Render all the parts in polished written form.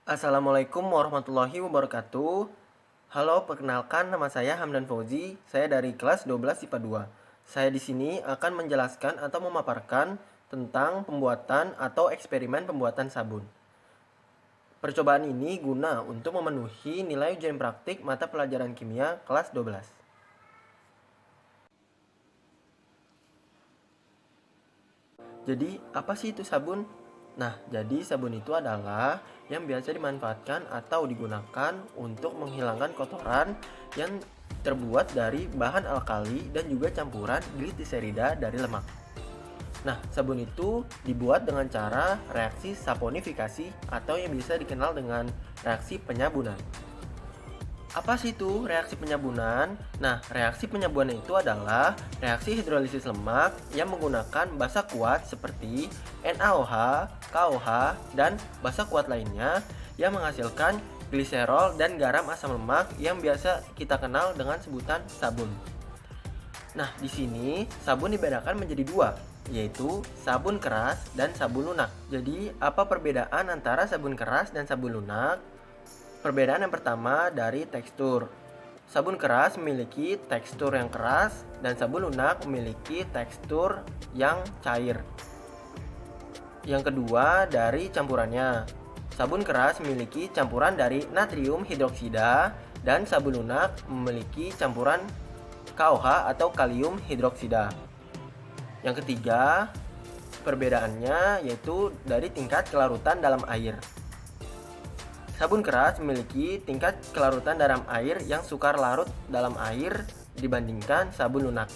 Assalamualaikum warahmatullahi wabarakatuh. Halo, perkenalkan nama saya Hamdan Fauzi. Saya dari kelas 12 IPA 2. Saya di sini akan menjelaskan atau memaparkan tentang pembuatan atau eksperimen pembuatan sabun. Percobaan ini guna untuk memenuhi nilai ujian praktik mata pelajaran kimia kelas 12. Jadi, apa sih itu sabun? Nah, jadi sabun itu adalah yang biasa dimanfaatkan atau digunakan untuk menghilangkan kotoran yang terbuat dari bahan alkali dan juga campuran gliserida dari lemak. Nah, sabun itu dibuat dengan cara reaksi saponifikasi atau yang bisa dikenal dengan reaksi penyabunan. Apa sih itu reaksi penyabunan? Nah, reaksi penyabunan itu adalah reaksi hidrolisis lemak yang menggunakan basa kuat seperti NaOH, KOH, dan basa kuat lainnya yang menghasilkan gliserol dan garam asam lemak yang biasa kita kenal dengan sebutan sabun. Nah, di sini sabun dibedakan menjadi dua, yaitu sabun keras dan sabun lunak. Jadi, apa perbedaan antara sabun keras dan sabun lunak? Perbedaan yang pertama dari tekstur. Sabun keras memiliki tekstur yang keras dan sabun lunak memiliki tekstur yang cair. Yang kedua dari campurannya. Sabun keras memiliki campuran dari natrium hidroksida dan sabun lunak memiliki campuran KOH atau kalium hidroksida. Yang ketiga, perbedaannya yaitu dari tingkat kelarutan dalam air. Sabun keras memiliki tingkat kelarutan dalam air yang sukar larut dalam air dibandingkan sabun lunak.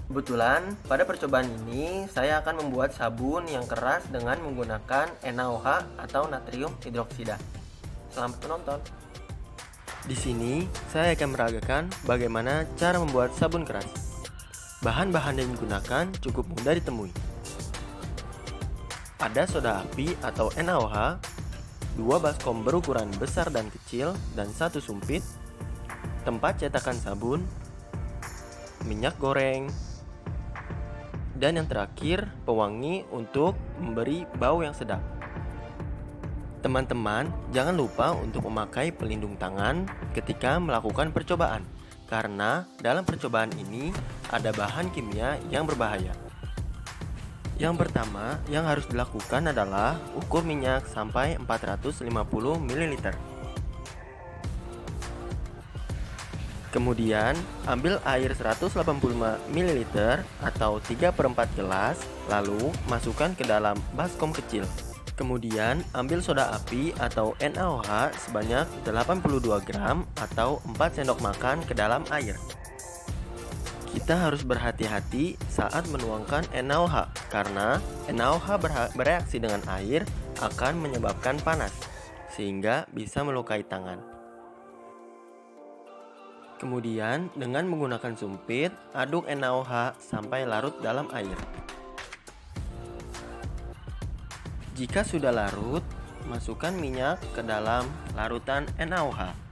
Kebetulan pada percobaan ini saya akan membuat sabun yang keras dengan menggunakan NaOH atau natrium hidroksida. Selamat menonton. Di sini saya akan meragakan bagaimana cara membuat sabun keras. Bahan-bahan yang digunakan cukup mudah ditemui. Ada soda api atau NaOH, 2 baskom berukuran besar dan kecil, dan 1 sumpit, tempat cetakan sabun, minyak goreng, dan yang terakhir pewangi untuk memberi bau yang sedap. Teman-teman, jangan lupa untuk memakai pelindung tangan ketika melakukan percobaan, karena dalam percobaan ini ada bahan kimia yang berbahaya. Yang pertama yang harus dilakukan adalah ukur minyak sampai 450 ml. Kemudian ambil air 185 ml atau 3/4 gelas, lalu masukkan ke dalam baskom kecil. Kemudian ambil soda api atau NaOH sebanyak 82 gram atau 4 sendok makan ke dalam air. Kita harus berhati-hati saat menuangkan NaOH karena NaOH bereaksi dengan air akan menyebabkan panas sehingga bisa melukai tangan. Kemudian dengan menggunakan sumpit, aduk NaOH sampai larut dalam air. Jika sudah larut, masukkan minyak ke dalam larutan NaOH.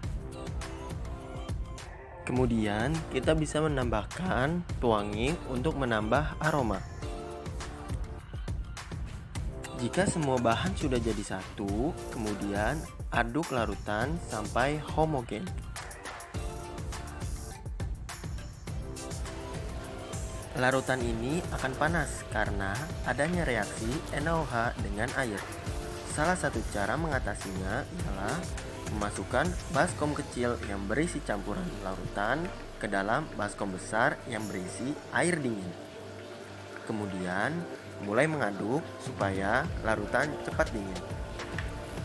Kemudian kita bisa menambahkan pewangi untuk menambah aroma. Jika semua bahan sudah jadi satu, kemudian aduk larutan sampai homogen. Larutan ini akan panas karena adanya reaksi NaOH dengan air. Salah satu cara mengatasinya ialah memasukkan baskom kecil yang berisi campuran larutan ke dalam baskom besar yang berisi air dingin. Kemudian mulai mengaduk supaya larutan cepat dingin.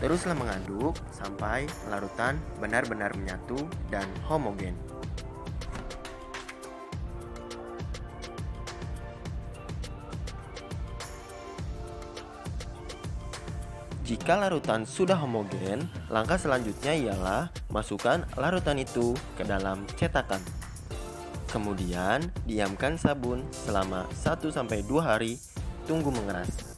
Teruslah mengaduk sampai larutan benar-benar menyatu dan homogen. Jika larutan sudah homogen, langkah selanjutnya ialah masukkan larutan itu ke dalam cetakan. Kemudian, diamkan sabun selama 1-2 hari, tunggu mengeras.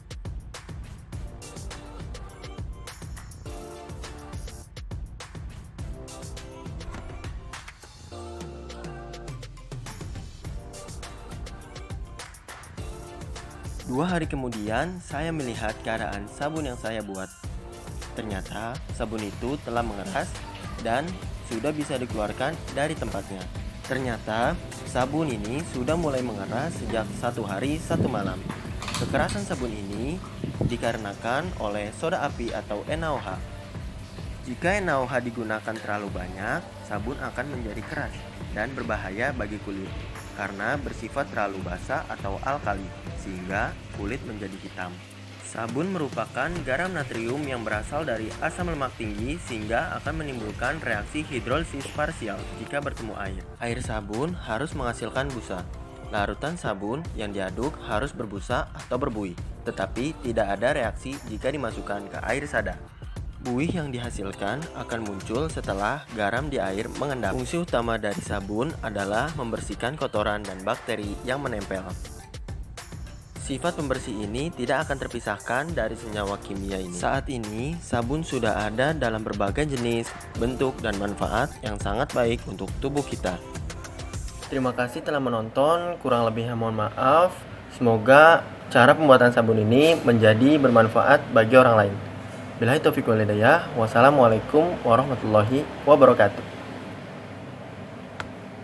Dua hari kemudian, saya melihat keadaan sabun yang saya buat. Ternyata sabun itu telah mengeras dan sudah bisa dikeluarkan dari tempatnya. Ternyata sabun ini sudah mulai mengeras sejak 1 hari 1 malam. Kekerasan sabun ini dikarenakan oleh soda api atau NaOH. Jika NaOH digunakan terlalu banyak, sabun akan menjadi keras dan berbahaya bagi kulit karena bersifat terlalu basah atau alkali, sehingga kulit menjadi hitam. Sabun merupakan garam natrium yang berasal dari asam lemak tinggi sehingga akan menimbulkan reaksi hidrolisis parsial jika bertemu air. Air sabun harus menghasilkan busa. Larutan sabun yang diaduk harus berbusa atau berbuih, tetapi tidak ada reaksi jika dimasukkan ke air sada. Buih yang dihasilkan akan muncul setelah garam di air mengendap. Fungsi utama dari sabun adalah membersihkan kotoran dan bakteri yang menempel. Sifat pembersih ini tidak akan terpisahkan dari senyawa kimia ini. Saat ini, sabun sudah ada dalam berbagai jenis, bentuk, dan manfaat yang sangat baik untuk tubuh kita. Terima kasih telah menonton, kurang lebihnya mohon maaf. Semoga cara pembuatan sabun ini menjadi bermanfaat bagi orang lain. Billahi taufiq wal hidayah. Wassalamualaikum warahmatullahi wabarakatuh.